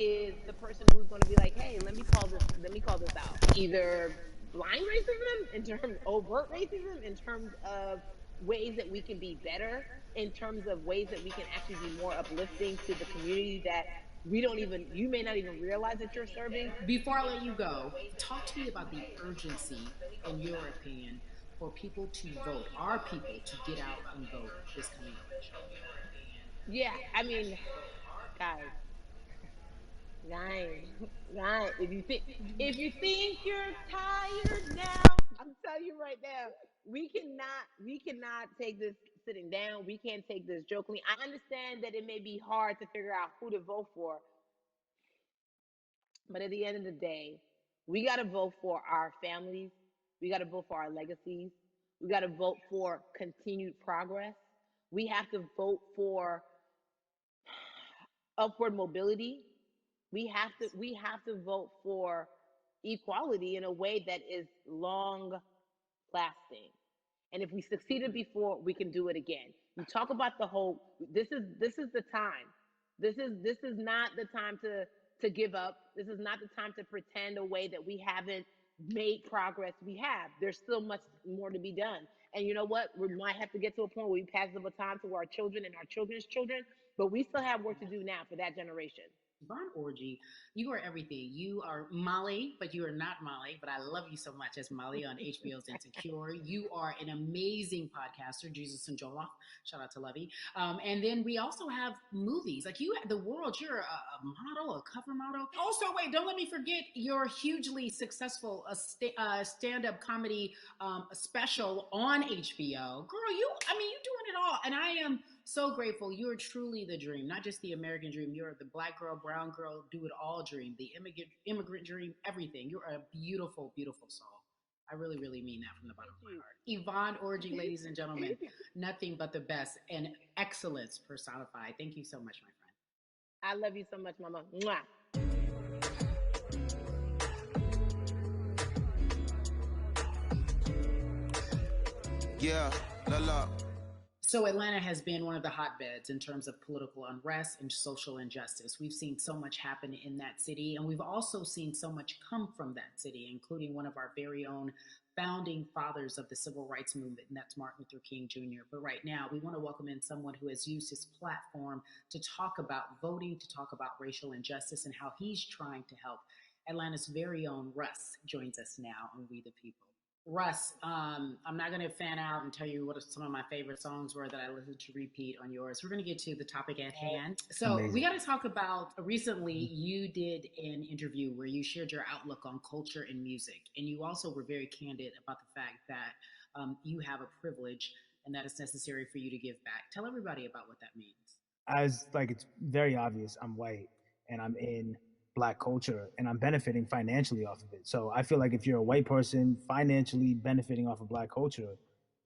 is the person who's going to be like, hey, let me call this out. Either blind racism in terms overt racism in terms of ways that we can be better, in terms of ways that we can actually be more uplifting to the community that you may not even realize that you're serving. Before I let you go, talk to me about the urgency, in your opinion, for people to vote, our people to get out and vote this coming election. Yeah, I mean, guys, guys, guys, if you think you're tired now, I'm telling you right now, we cannot take this sitting down. We can't take this jokingly. I understand that it may be hard to figure out who to vote for, but at the end of the day, we got to vote for our families. We got to vote for our legacies. We got to vote for continued progress. We have to vote for upward mobility. We have to vote for equality in a way that is long lasting. And if we succeeded before, we can do it again. You talk about the whole. This is the time. This is not the time to give up. This is not the time to pretend a way that we haven't made progress. We have. There's still much more to be done. And you know what? We might have to get to a point where we pass the baton to our children and our children's children, but we still have work to do now for that generation. Von Orgy, you are everything. You are Molly, but you are not Molly. But I love you so much as Molly on HBO's Insecure. You are an amazing podcaster, Jesus and Joloff. Shout out to Lovey. And then we also have movies. Like you, the world. You're a model, a cover model. Also, wait, don't let me forget your hugely successful stand-up comedy special on HBO. Girl, you're doing it all, and I am so grateful. You're truly the dream, not just the American dream. You're the black girl, brown girl, do it all dream, the immigrant dream, everything. You're a beautiful, beautiful soul. I really, really mean that from the bottom of my heart. Yvonne Orji, ladies and gentlemen, nothing but the best and excellence personified. Thank you so much, my friend. I love you so much, Mama. Mwah. Yeah, la la. So Atlanta has been one of the hotbeds in terms of political unrest and social injustice. We've seen so much happen in that city, and we've also seen so much come from that city, including one of our very own founding fathers of the civil rights movement, and that's Martin Luther King Jr. But right now, we want to welcome in someone who has used his platform to talk about voting, to talk about racial injustice, and how he's trying to help. Atlanta's very own Russ joins us now on We the People. Russ, I'm not going to fan out and tell you what some of my favorite songs were that I listened to repeat on yours. We're going to get to the topic at hand. So amazing. We got to talk about, recently you did an interview where you shared your outlook on culture and music. And you also were very candid about the fact that you have a privilege and that it's necessary for you to give back. Tell everybody about what that means. It's very obvious. I'm white and I'm in Black culture and I'm benefiting financially off of it. So I feel like if you're a white person financially benefiting off of Black culture,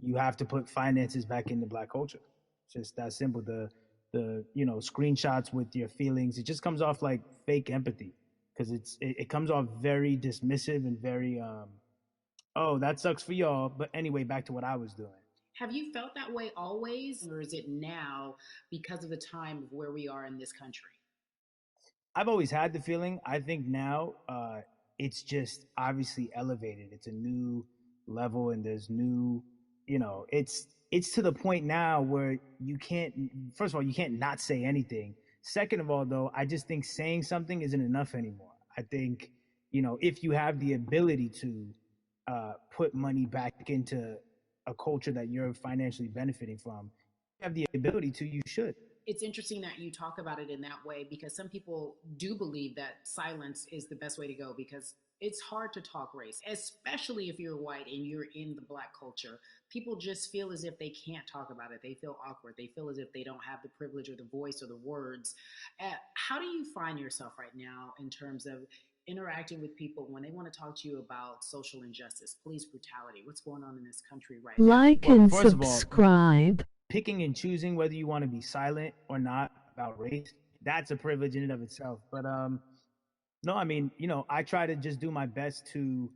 you have to put finances back into Black culture. It's just that simple. The screenshots with your feelings, it just comes off like fake empathy because it comes off very dismissive and very oh, that sucks for y'all. But anyway, back to what I was doing. Have you felt that way always, or is it now because of the time of where we are in this country? I've always had the feeling. I think now it's just obviously elevated. It's a new level, and there's new, it's to the point now where you can't. First of all, you can't not say anything. Second of all, though, I just think saying something isn't enough anymore. I think if you have the ability to put money back into a culture that you're financially benefiting from, you have the ability to. You should. It's interesting that you talk about it in that way because some people do believe that silence is the best way to go because it's hard to talk race, especially if you're white and you're in the Black culture. People just feel as if they can't talk about it. They feel awkward. They feel as if they don't have the privilege or the voice or the words. How do you find yourself right now in terms of interacting with people when they want to talk to you about social injustice, police brutality, what's going on in this country right now? Like and subscribe. Picking and choosing whether you want to be silent or not about race, that's a privilege in and of itself. But no, I mean, I try to just do my best to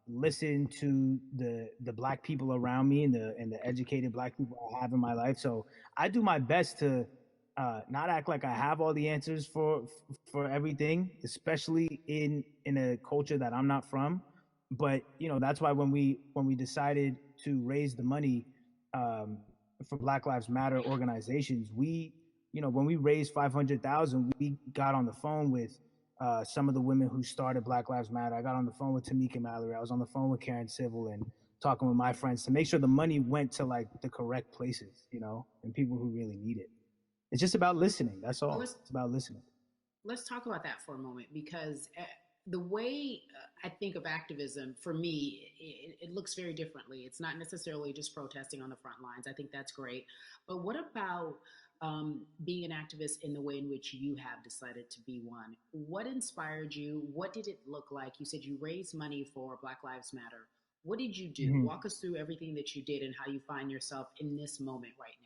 listen to the Black people around me and the educated Black people I have in my life. So I do my best to not act like I have all the answers for everything, especially in a culture that I'm not from. But that's why when we decided to raise the money um, for Black Lives Matter organizations, when we raised 500,000, we got on the phone with some of the women who started Black Lives Matter. I got on the phone with Tamika Mallory. I was on the phone with Karen Civil and talking with my friends to make sure the money went to like the correct places, and people who really need it. It's just about listening. That's all. It's about listening. Let's talk about that for a moment, because the way I think of activism, for me, it looks very differently. It's not necessarily just protesting on the front lines. I think that's great. But what about being an activist in the way in which you have decided to be one? What inspired you? What did it look like? You said you raised money for Black Lives Matter. What did you do? Walk us through everything that you did and how you find yourself in this moment right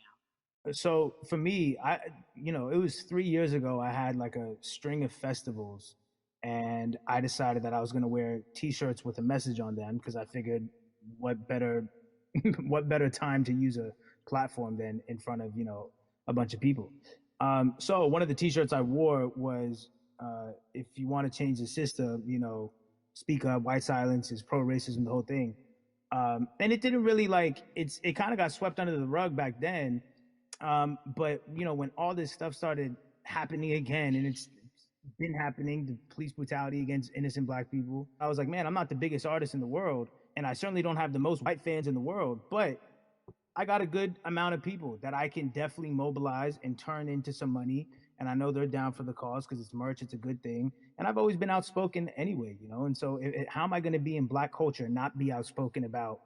now. So for me, it was 3 years ago. I had like a string of festivals, and I decided that I was going to wear T-shirts with a message on them because I figured, what better, what better time to use a platform than in front of a bunch of people. So one of the T-shirts I wore was, "If you want to change the system, speak up. White silence is pro-racism." The whole thing, and it didn't really it kind of got swept under the rug back then. But when all this stuff started happening again, and it's been happening, the police brutality against innocent Black people, I was like, man, I'm not the biggest artist in the world, and I certainly don't have the most white fans in the world, but I got a good amount of people that I can definitely mobilize and turn into some money. And I know they're down for the cause because it's merch, it's a good thing. And I've always been outspoken anyway, And so how am I going to be in Black culture and not be outspoken about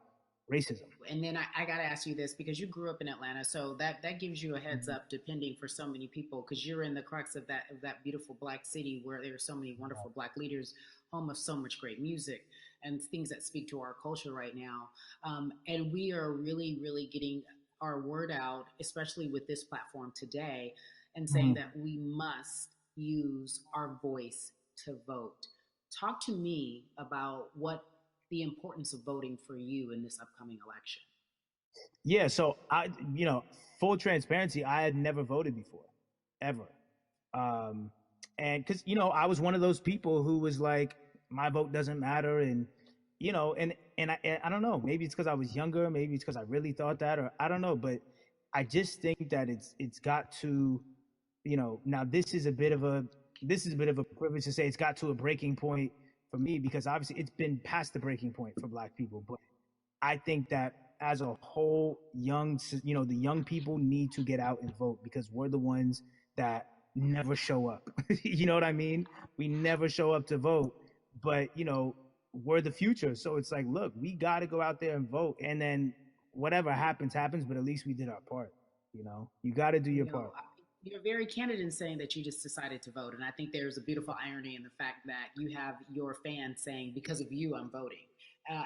racism? And then I got to ask you this, because you grew up in Atlanta, so that gives you a heads up, depending for so many people, because you're in the crux of that beautiful Black city where there are so many wonderful Black leaders, home of so much great music and things that speak to our culture right now. And we are really, really getting our word out, especially with this platform today, and saying that we must use our voice to vote. Talk to me about what the importance of voting for you in this upcoming election. Yeah, so full transparency, I had never voted before, ever. And because, I was one of those people who was like, my vote doesn't matter. And, I don't know, maybe it's because I was younger, maybe it's because I really thought that, or I don't know, but I just think that it's got to, now this is a bit of a privilege to say it's got to a breaking point for me, because obviously it's been past the breaking point for Black people. But I think that as a whole, the young people need to get out and vote, because we're the ones that never show up. You know what I mean? We never show up to vote, but we're the future. So it's like, look, we got to go out there and vote, and then whatever happens, but at least we did our part. You got to do your part. You're very candid in saying that you just decided to vote. And I think there's a beautiful irony in the fact that you have your fans saying, because of you, I'm voting.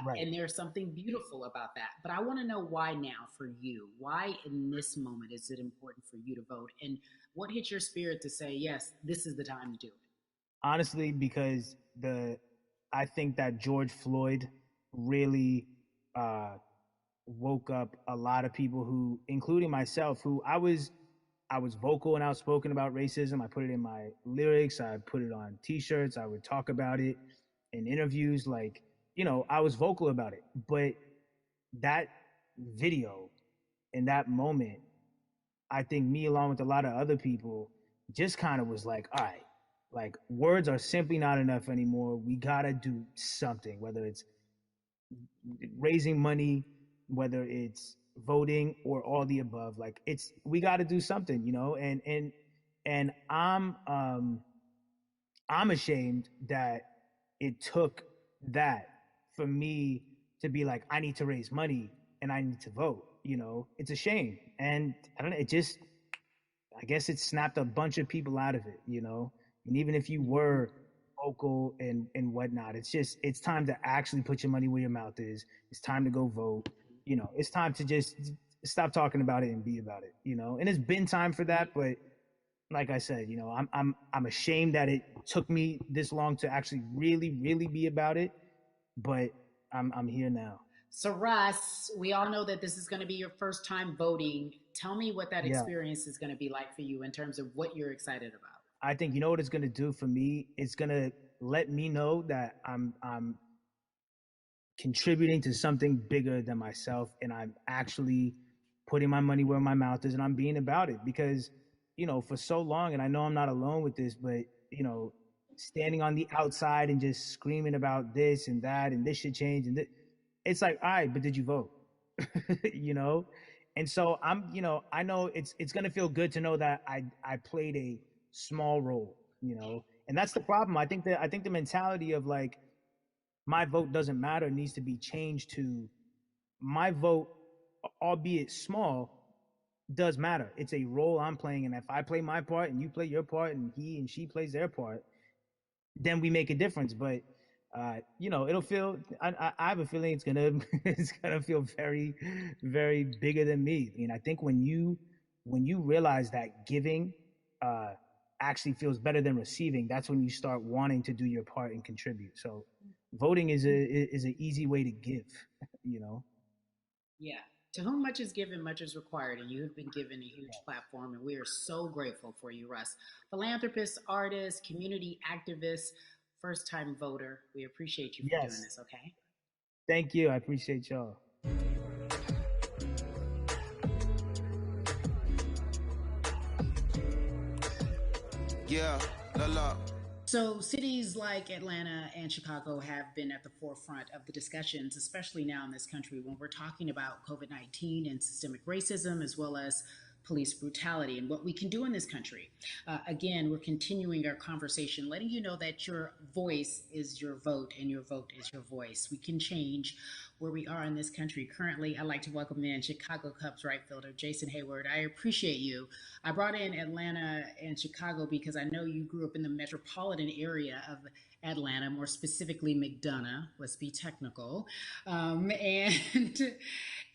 Right. And there's something beautiful about that. But I want to know why now for you. Why in this moment is it important for you to vote? And what hit your spirit to say, yes, this is the time to do it? Honestly, because I think that George Floyd really woke up a lot of people who, including myself, who I was vocal and outspoken about racism. I put it in my lyrics. I put it on T-shirts. I would talk about it in interviews. I was vocal about it. But that video in that moment, I think me, along with a lot of other people, just kind of was like, all right, words are simply not enough anymore. We got to do something, whether it's raising money, whether it's voting, or all the above. We got to do something, and I'm ashamed that it took that for me to be like, I need to raise money and I need to vote. It's a shame. And I don't know, I guess it snapped a bunch of people out of it, and even if you were vocal and whatnot, it's time to actually put your money where your mouth is. It's time to go vote. It's time to just stop talking about it and be about it, and it's been time for that. But like I said, I'm ashamed that it took me this long to actually really, really be about it, but I'm here now. So, Russ, we all know that this is going to be your first time voting. Tell me what that Yeah. experience is going to be like for you in terms of what you're excited about. I think you know what it's gonna do for me. It's gonna let me know that I'm contributing to something bigger than myself, and I'm actually putting my money where my mouth is, and I'm being about it. Because for so long, and I know I'm not alone with this, but standing on the outside and just screaming about this and that and this should change, and it's like, all right, but did you vote? you know and so I know it's going to feel good to know that I played a small role. And that's the problem. I think the mentality of like my vote doesn't matter needs to be changed to my vote, albeit small, does matter. It's a role I'm playing, and if I play my part and you play your part and he and she plays their part, then we make a difference. But it'll feel. I have a feeling it's gonna it's gonna feel very, very bigger than me. I mean, I think when you realize that giving uh, actually feels better than receiving, that's when you start wanting to do your part and contribute. So, voting is an easy way to give. You know. Yeah. To whom much is given, much is required, and you have been given a huge platform, and we are so grateful for you, Russ. Philanthropist, artist, community activist, first time voter. We appreciate you for doing Yes. this, okay? Thank you. I appreciate y'all. Yeah, la la. So, cities like Atlanta and Chicago have been at the forefront of the discussions, especially now in this country when we're talking about COVID 19 and systemic racism, as well as police brutality and what we can do in this country. Again, we're continuing our conversation, letting you know that your voice is your vote and your vote is your voice. We can change where we are in this country. Currently, I'd like to welcome in Chicago Cubs right fielder Jason Hayward. I appreciate you. I brought in Atlanta and Chicago because I know you grew up in the metropolitan area of Atlanta, more specifically McDonough. Let's be technical, and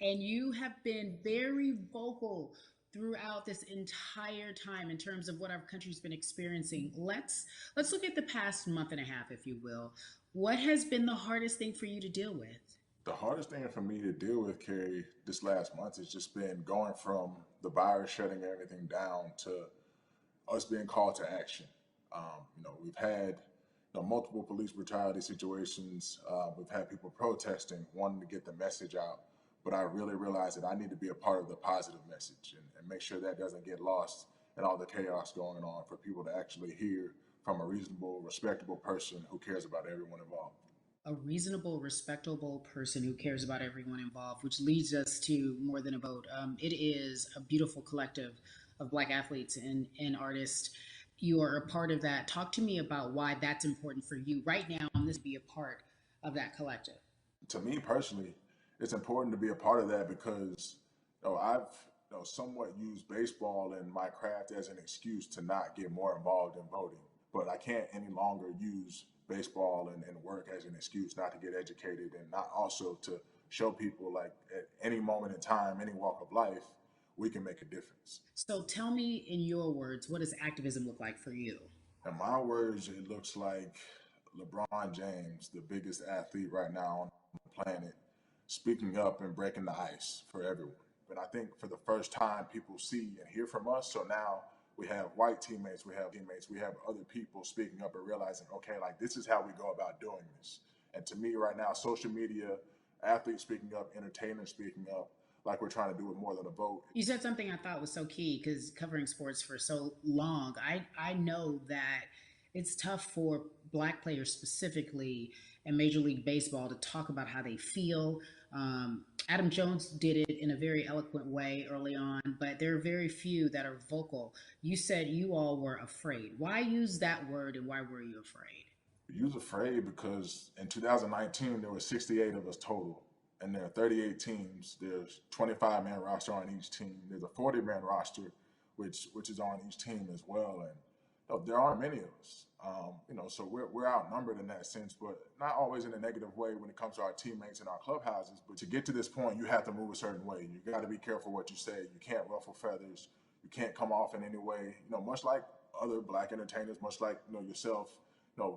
and you have been very vocal throughout this entire time in terms of what our country's been experiencing. Let's look at the past month and a half, if you will. What has been the hardest thing for you to deal with? The hardest thing for me to deal with, Carrie, this last month has just been going from the virus shutting everything down to us being called to action. We've had multiple police brutality situations. We've had people protesting, wanting to get the message out. But I really realized that I need to be a part of the positive message and make sure that doesn't get lost in all the chaos going on for people to actually hear from a reasonable, respectable person who cares about everyone involved. A reasonable, respectable person who cares about everyone involved, which leads us to More Than a Vote. It is a beautiful collective of Black athletes and artists. You are a part of that. Talk to me about why that's important for you right now and this be a part of that collective. To me personally, it's important to be a part of that because I've somewhat used baseball and my craft as an excuse to not get more involved in voting. But I can't any longer use baseball and work as an excuse not to get educated and not also to show people like at any moment in time, any walk of life, we can make a difference. So tell me in your words, what does activism look like for you? In my words, it looks like LeBron James, the biggest athlete right now on the planet, speaking up and breaking the ice for everyone. But I think for the first time, people see and hear from us. So now we have white teammates, we have other people speaking up and realizing, okay, like this is how we go about doing this. And to me, right now, social media, athletes speaking up, entertainers speaking up, like we're trying to do with More Than a Vote. You said something I thought was so key because covering sports for so long, I know that it's tough for Black players specifically in Major League Baseball to talk about how they feel. Adam Jones did it in a very eloquent way early on, but there are very few that are vocal. You said you all were afraid. Why use that word and why were you afraid? You was afraid because in 2019 there were 68 of us total, and there are 38 teams. There's 25-man roster on each team. There's a 40-man roster, which is on each team as well. And there aren't many of us. So we're outnumbered in that sense, but not always in a negative way when it comes to our teammates and our clubhouses. But to get to this point, you have to move a certain way. You got to be careful what you say. You can't ruffle feathers. You can't come off in any way. Much like other Black entertainers, much like yourself,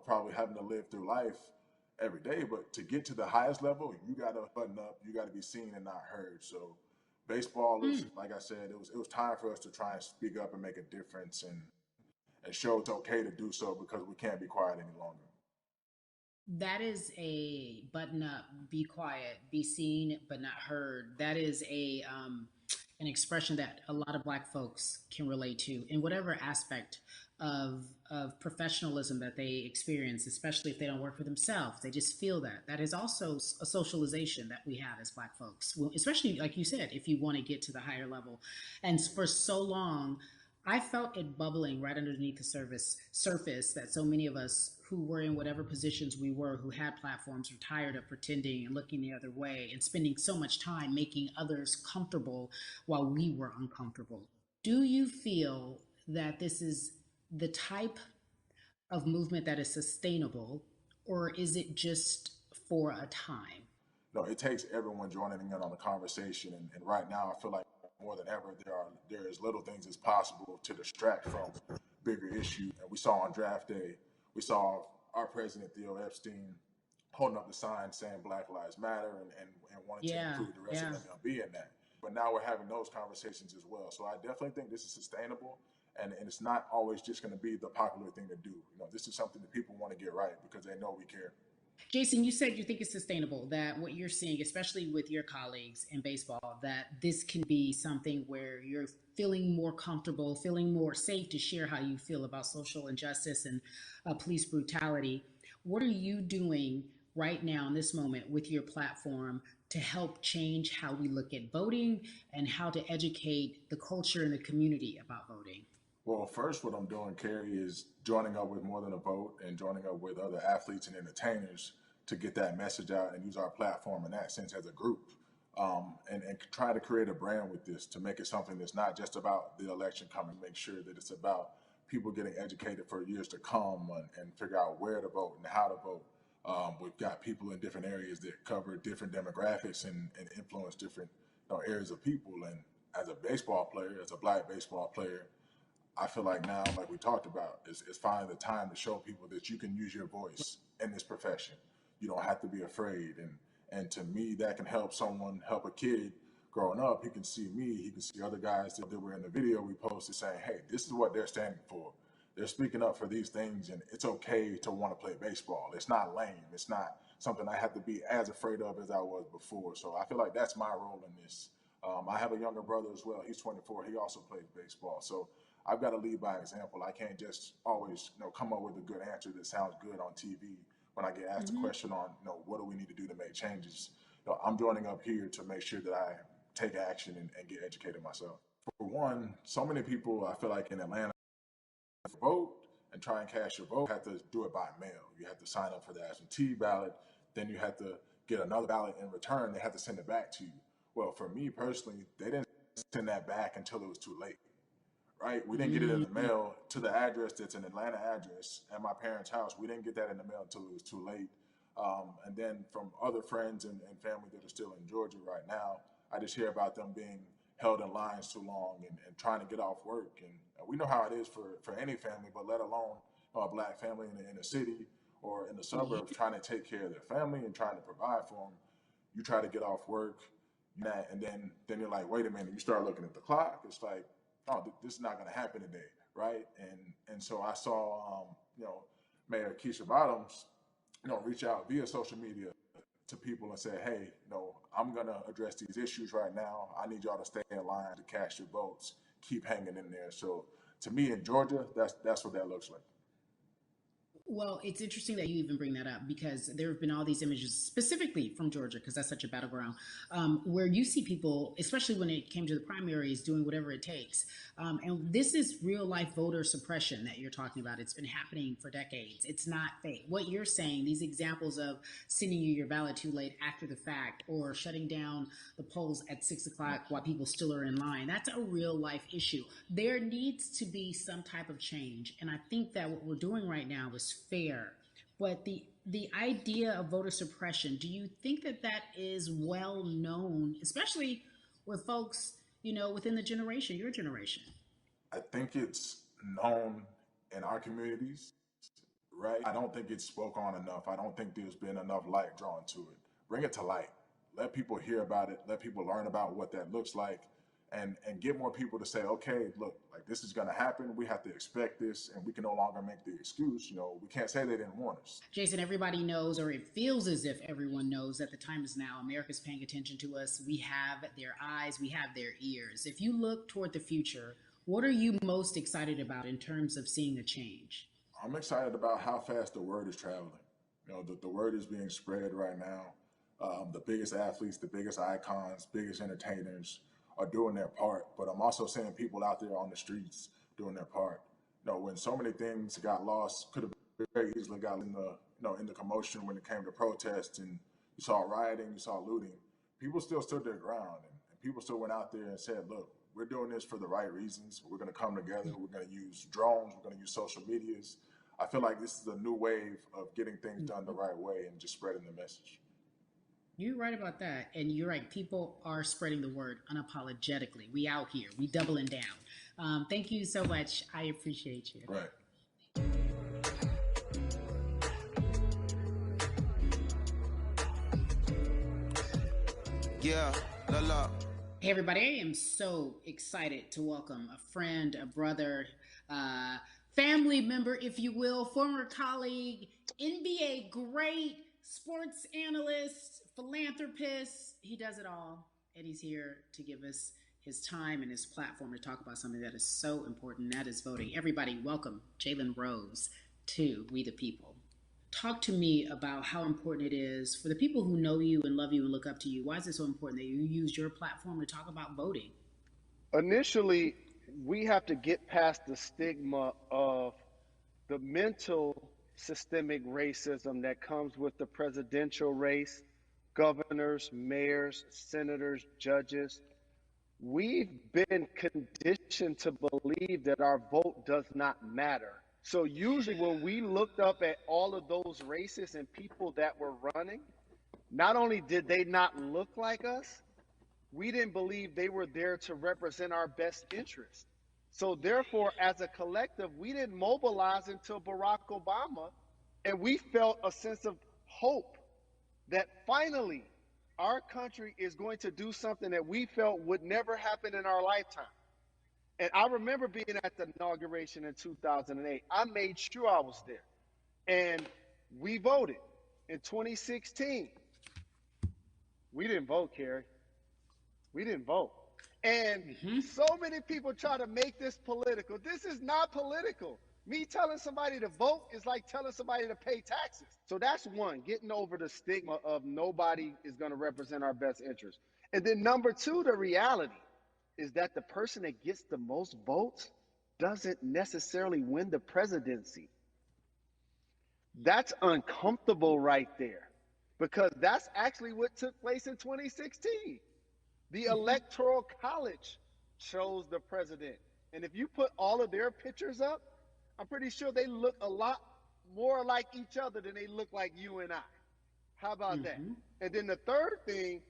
probably having to live through life. every day. But to get to the highest level, you got to button up. You got to be seen and not heard. So baseball is, like I said, it was time for us to try and speak up and make a difference and show it's okay to do so because we can't be quiet any longer. That is a button up, be quiet, be seen but not heard. That is a an expression that a lot of Black folks can relate to in whatever aspect of professionalism that they experience, especially if they don't work for themselves. They just feel that. That is also a socialization that we have as Black folks, well, especially like you said, if you want to get to the higher level. And for so long, I felt it bubbling right underneath the surface that so many of us who were in whatever positions we were, who had platforms, were tired of pretending and looking the other way and spending so much time making others comfortable while we were uncomfortable. Do you feel that this is the type of movement that is sustainable, or is it just for a time? No, it takes everyone joining in on the conversation. And right now, I feel like more than ever, there is little things as possible to distract from bigger issues. And we saw on draft day, we saw our president Theo Epstein holding up the sign saying Black Lives Matter and wanting to Yeah, include the rest of yeah. MLB in that. But now we're having those conversations as well. So I definitely think this is sustainable. And it's not always just going to be the popular thing to do. This is something that people want to get right because they know we care. Jason, you said you think it's sustainable, that what you're seeing, especially with your colleagues in baseball, that this can be something where you're feeling more comfortable, feeling more safe to share how you feel about social injustice and police brutality. What are you doing right now in this moment with your platform to help change how we look at voting and how to educate the culture and the community about voting? Well, first, what I'm doing, Carrie, is joining up with More Than a Vote and joining up with other athletes and entertainers to get that message out and use our platform in that sense as a group. And try to create a brand with this to make it something that's not just about the election coming, make sure that it's about people getting educated for years to come and figure out where to vote and how to vote. We've got people in different areas that cover different demographics and influence different areas of people. And as a baseball player, as a Black baseball player, I feel like now, like we talked about, is finding the time to show people that you can use your voice in this profession. You don't have to be afraid. And to me, that can help someone, help a kid growing up. He can see me, he can see other guys that were in the video we posted saying, hey, this is what they're standing for. They're speaking up for these things, and it's okay to want to play baseball. It's not lame. It's not something I have to be as afraid of as I was before. So I feel like that's my role in this. I have a younger brother as well. He's 24. He also plays baseball. So I've got to lead by example. I can't just always, come up with a good answer that sounds good on TV when I get asked a question on, what do we need to do to make changes. I'm joining up here to make sure that I take action and get educated myself. For one, so many people, I feel like in Atlanta, vote and try and cast your vote, you have to do it by mail. You have to sign up for the absentee ballot. Then you have to get another ballot in return. They have to send it back to you. Well, for me personally, they didn't send that back until it was too late. Right? We didn't get it in the mail to the address that's an Atlanta address at my parents' house. We didn't get that in the mail until it was too late. And then from other friends and family that are still in Georgia right now, I just hear about them being held in lines too long and trying to get off work. And we know how it is for any family, but let alone a Black family in the inner city or in the suburbs trying to take care of their family and trying to provide for them. You try to get off work, and then you're like, wait a minute. You start looking at the clock. It's like, oh, this is not going to happen today, right? And so I saw, Mayor Keisha Bottoms, reach out via social media to people and say, hey, I'm going to address these issues right now. I need y'all to stay in line to cast your votes. Keep hanging in there. So to me in Georgia, that's what that looks like. Well, it's interesting that you even bring that up because there have been all these images specifically from Georgia, because that's such a battleground, where you see people, especially when it came to the primaries, doing whatever it takes. And this is real life voter suppression that you're talking about. It's been happening for decades. It's not fake. What you're saying, these examples of sending you your ballot too late after the fact or shutting down the polls at 6 o'clock while people still are in line, that's a real life issue. There needs to be some type of change. And I think that what we're doing right now is fair. But the idea of voter suppression, do you think that is well known, especially with folks, within the generation, your generation? I think it's known in our communities right? I don't think it's spoke on enough. I don't think there's been enough light drawn to it. Bring it to light. Let people hear about it. Let people learn about what that looks like, and get more people to say, okay, look, like this is going to happen. We have to expect this, and we can no longer make the excuse. You know, we can't say they didn't warn us. Jason, everybody knows, or it feels as if everyone knows, that the time is now. America's paying attention to us. We have their eyes, we have their ears. If you look toward the future, what are you most excited about in terms of seeing a change? I'm excited about how fast the word is traveling. You know, the word is being spread right now. The biggest athletes, the biggest icons, biggest entertainers are doing their part. But I'm also seeing people out there on the streets doing their part. You know, when so many things got lost, could have very easily got in the in the commotion when it came to protests, and you saw rioting, you saw looting. People still stood their ground, and people still went out there and said, "Look, we're doing this for the right reasons. We're going to come together. We're going to use drones. We're going to use social medias." I feel like this is a new wave of getting things done the right way and just spreading the message. You're right about that. And you're right. People are spreading the word unapologetically. We out here. We doubling down. Thank you so much. I appreciate you. Right. Yeah, la la. Hey, everybody. I am so excited to welcome a friend, a brother, family member, if you will, former colleague, NBA great, sports analyst, philanthropist. He does it all. And he's here to give us his time and his platform to talk about something that is so important, that is voting. Everybody, welcome Jalen Rose to We the People. Talk to me about how important it is for the people who know you and love you and look up to you. Why is it so important that you use your platform to talk about voting? Initially, we have to get past the stigma of the mental systemic racism that comes with the presidential race, governors, mayors, senators, judges. We've been conditioned to believe that our vote does not matter. So usually when we looked up at all of those races and people that were running, not only did they not look like us, we didn't believe they were there to represent our best interests. So therefore, as a collective, we didn't mobilize until Barack Obama, and we felt a sense of hope that finally our country is going to do something that we felt would never happen in our lifetime. And I remember being at the inauguration in 2008. I made sure I was there. And we voted. In 2016, we didn't vote, Carrie. We didn't vote. And so many people try to make this political. This is not political. Me telling somebody to vote is like telling somebody to pay taxes. So that's one, getting over the stigma of nobody is going to represent our best interest. And then number two, the reality is that the person that gets the most votes doesn't necessarily win the presidency. That's uncomfortable right there, because that's actually what took place in 2016. The Electoral College chose the president. And if you put all of their pictures up, I'm pretty sure they look a lot more like each other than they look like you and I. How about that? And then the third thing,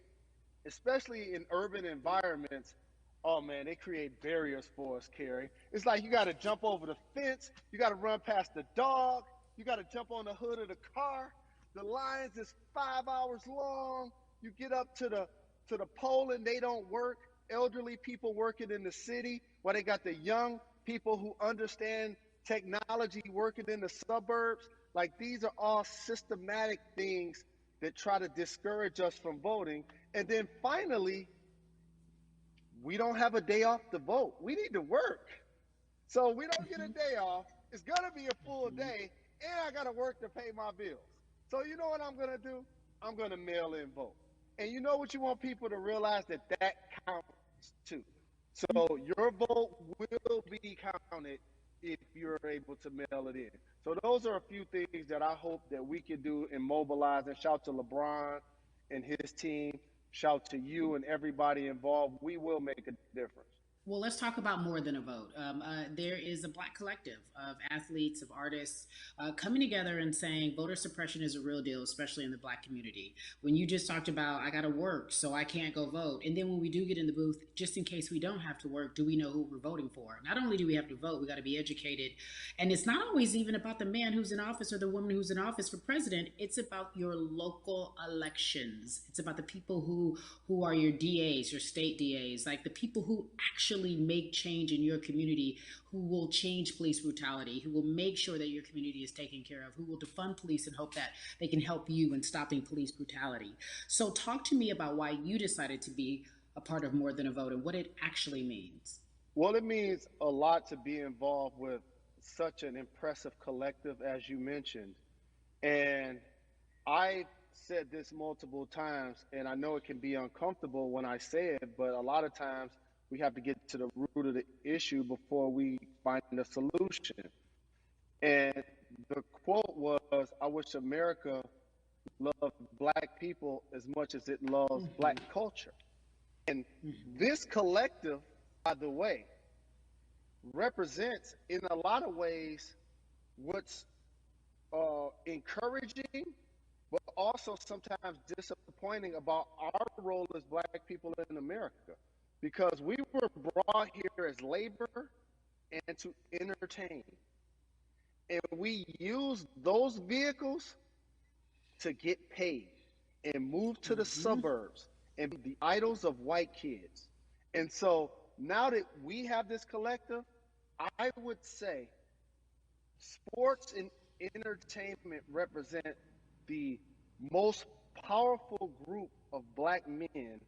especially in urban environments, oh man, they create barriers for us, Carrie. It's like you got to jump over the fence, you got to run past the dog, you got to jump on the hood of the car. The lines is 5 hours long. You get up to the poll and they don't work. Elderly people working in the city, while they got the young people who understand technology working in the suburbs. Like, these are all systematic things that try to discourage us from voting. And then finally, we don't have a day off to vote. We need to work. So we don't get a day off. It's going to be a full day, and I got to work to pay my bills. So you know what I'm going to do? I'm going to mail in vote. And you know what you want people to realize? That counts too. So your vote will be counted if you're able to mail it in. So those are a few things that I hope that we can do and mobilize. And shout to LeBron and his team. Shout to you and everybody involved. We will make a difference. Well, let's talk about more than a vote. There is a Black collective of athletes, of artists coming together and saying voter suppression is a real deal, especially in the Black community. When you just talked about, I got to work, so I can't go vote. And then when we do get in the booth, just in case we don't have to work, do we know who we're voting for? Not only do we have to vote, we got to be educated. And it's not always even about the man who's in office or the woman who's in office for president. It's about your local elections. It's about the people who are your DAs, your state DAs, like the people who actually make change in your community, who will change police brutality, who will make sure that your community is taken care of, who will defund police and hope that they can help you in stopping police brutality. So talk to me about why you decided to be a part of More Than a Vote and what it actually means. Well, it means a lot to be involved with such an impressive collective as you mentioned. And I said this multiple times, and I know it can be uncomfortable when I say it, but a lot of times we have to get to the root of the issue before we find a solution. And the quote was, I wish America loved Black people as much as it loves Black culture. And this collective, by the way, represents in a lot of ways what's encouraging, but also sometimes disappointing about our role as Black people in America. Because we were brought here as labor and to entertain. And we use those vehicles to get paid and move to the suburbs and be the idols of white kids. And so now that we have this collective, I would say sports and entertainment represent the most powerful group of Black men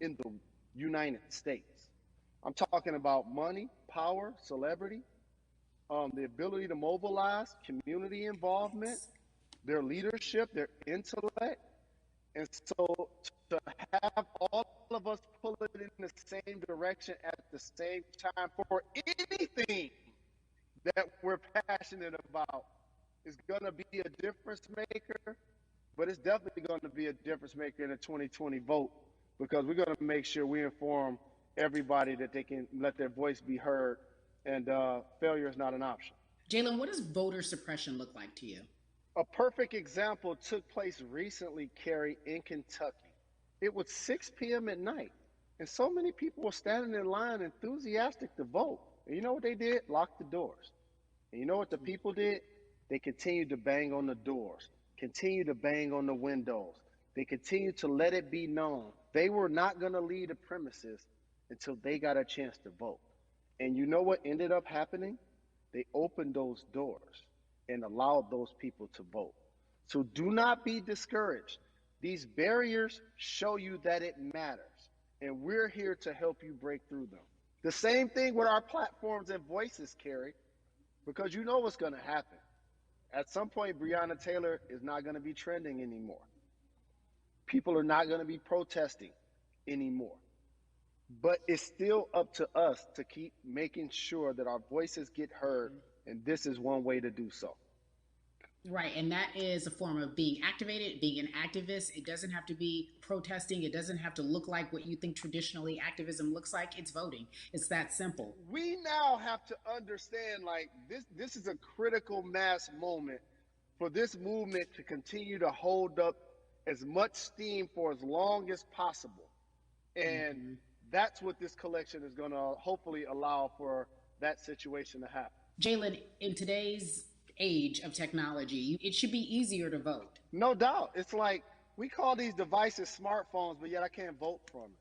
in the United States. I'm talking about money, power, celebrity, the ability to mobilize, community involvement, their leadership, their intellect. And so to have all of us pull it in the same direction at the same time for anything that we're passionate about is going to be a difference maker, but it's definitely going to be a difference maker in the 2020 vote, because we're going to make sure we inform everybody that they can let their voice be heard, and failure is not an option. Jalen, what does voter suppression look like to you? A perfect example took place recently, Carrie, in Kentucky. It was 6 p.m. at night, and so many people were standing in line enthusiastic to vote. And you know what they did? Locked the doors. And you know what the people did? They continued to bang on the doors, continued to bang on the windows. They continued to let it be known they were not going to leave the premises until they got a chance to vote. And you know what ended up happening? They opened those doors and allowed those people to vote. So do not be discouraged. These barriers show you that it matters, and we're here to help you break through them. The same thing with our platforms and voices, Carrie, because you know what's going to happen. At some point, Breonna Taylor is not going to be trending anymore. People are not going to be protesting anymore. But it's still up to us to keep making sure that our voices get heard, and this is one way to do so. Right, and that is a form of being activated, being an activist. It doesn't have to be protesting. It doesn't have to look like what you think traditionally activism looks like. It's voting. It's that simple. We now have to understand, like, this is a critical mass moment for this movement to continue to hold up as much steam for as long as possible. And that's what this collection is going to hopefully allow for that situation to happen. Jalen, in today's age of technology, it should be easier to vote. No doubt. It's like we call these devices smartphones, but yet I can't vote from it.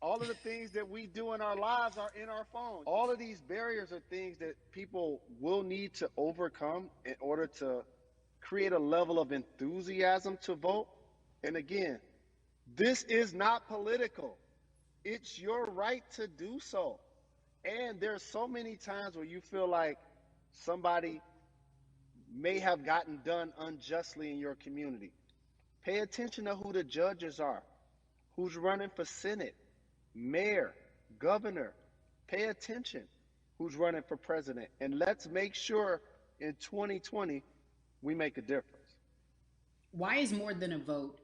All of the things that we do in our lives are in our phone. All of these barriers are things that people will need to overcome in order to create a level of enthusiasm to vote. And again, this is not political. It's your right to do so. And there's so many times where you feel like somebody may have gotten done unjustly in your community. Pay attention to who the judges are, who's running for Senate, mayor, governor. Pay attention who's running for president. And let's make sure in 2020 we make a difference. Why is More Than a Vote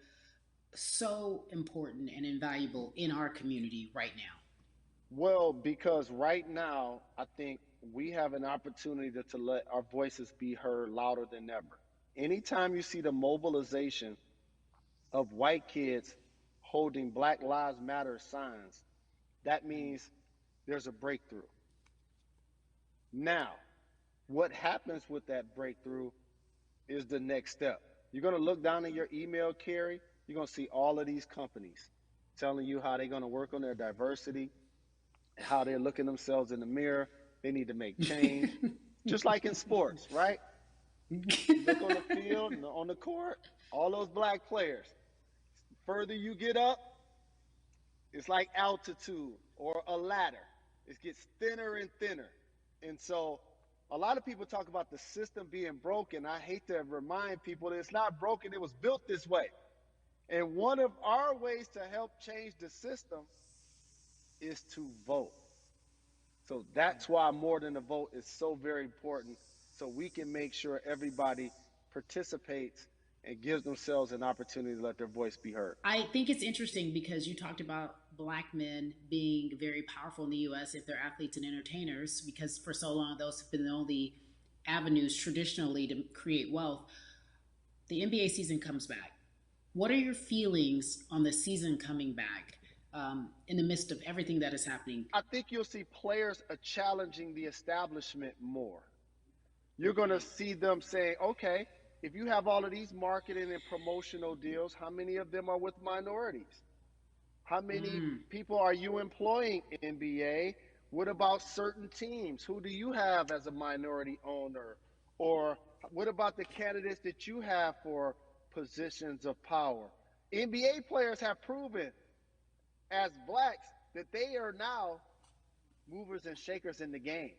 so important and invaluable in our community right now? Well, because right now, I think we have an opportunity to let our voices be heard louder than ever. Anytime you see the mobilization of white kids holding Black Lives Matter signs, that means there's a breakthrough. Now, what happens with that breakthrough is the next step. You're going to look down in your email, Carrie. You're going to see all of these companies telling you how they're going to work on their diversity, how they're looking themselves in the mirror. They need to make change. Just like in sports, right? You look on the field and on the court, all those black players. Further you get up, it's like altitude or a ladder. It gets thinner and thinner. And so a lot of people talk about the system being broken. I hate to remind people that it's not broken. It was built this way. And one of our ways to help change the system is to vote. So that's why more than a vote is so very important, so we can make sure everybody participates and gives themselves an opportunity to let their voice be heard. I think it's interesting because you talked about black men being very powerful in the U.S. if they're athletes and entertainers, because for so long those have been the only avenues traditionally to create wealth. The NBA season comes back. What are your feelings on the season coming back in the midst of everything that is happening? I think you'll see players challenging the establishment more. You're going to see them saying, okay, if you have all of these marketing and promotional deals, how many of them are with minorities? How many people are you employing, NBA? What about certain teams? Who do you have as a minority owner? Or what about the candidates that you have for positions of power? NBA players have proven as blacks that they are now movers and shakers in the game.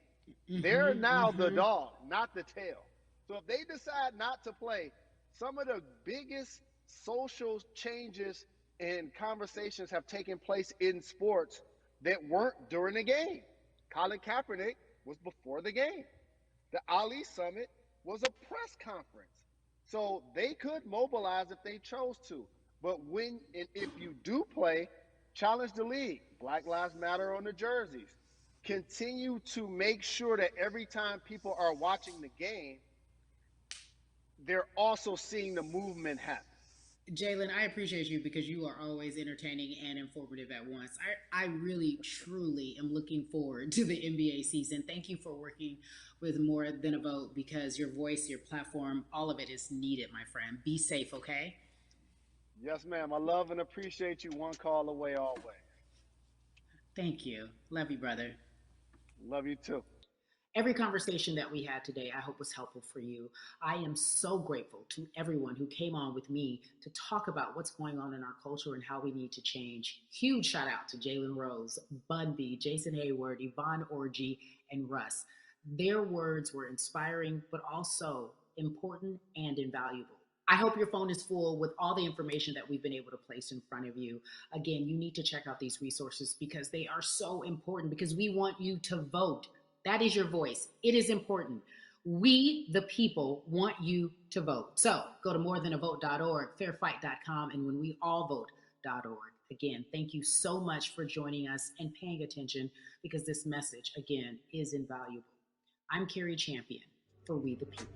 They're now the dog, not the tail. So if they decide not to play, some of the biggest social changes and conversations have taken place in sports that weren't during the game. Colin Kaepernick was before the game. The Ali Summit was a press conference. So they could mobilize if they chose to. But when and if you do play, challenge the league. Black Lives Matter on the jerseys. Continue to make sure that every time people are watching the game, they're also seeing the movement happen. Jalen, I appreciate you because you are always entertaining and informative at once. I really, truly am looking forward to the NBA season. Thank you for working with More Than a Vote because your voice, your platform, all of it is needed, my friend. Be safe, okay? Yes, ma'am. I love and appreciate you. One call away always. Thank you. Love you, brother. Love you too. Every conversation that we had today, I hope was helpful for you. I am so grateful to everyone who came on with me to talk about what's going on in our culture and how we need to change. Huge shout out to Jalen Rose, Bun B, Jason Hayward, Yvonne Orgy, and Russ. Their words were inspiring, but also important and invaluable. I hope your phone is full with all the information that we've been able to place in front of you. Again, you need to check out these resources because they are so important because we want you to vote. That is your voice. It is important. We, the people, want you to vote. So go to morethanavote.org, fairfight.com, and whenweallvote.org. Again, thank you so much for joining us and paying attention because this message, again, is invaluable. I'm Carrie Champion for We the People.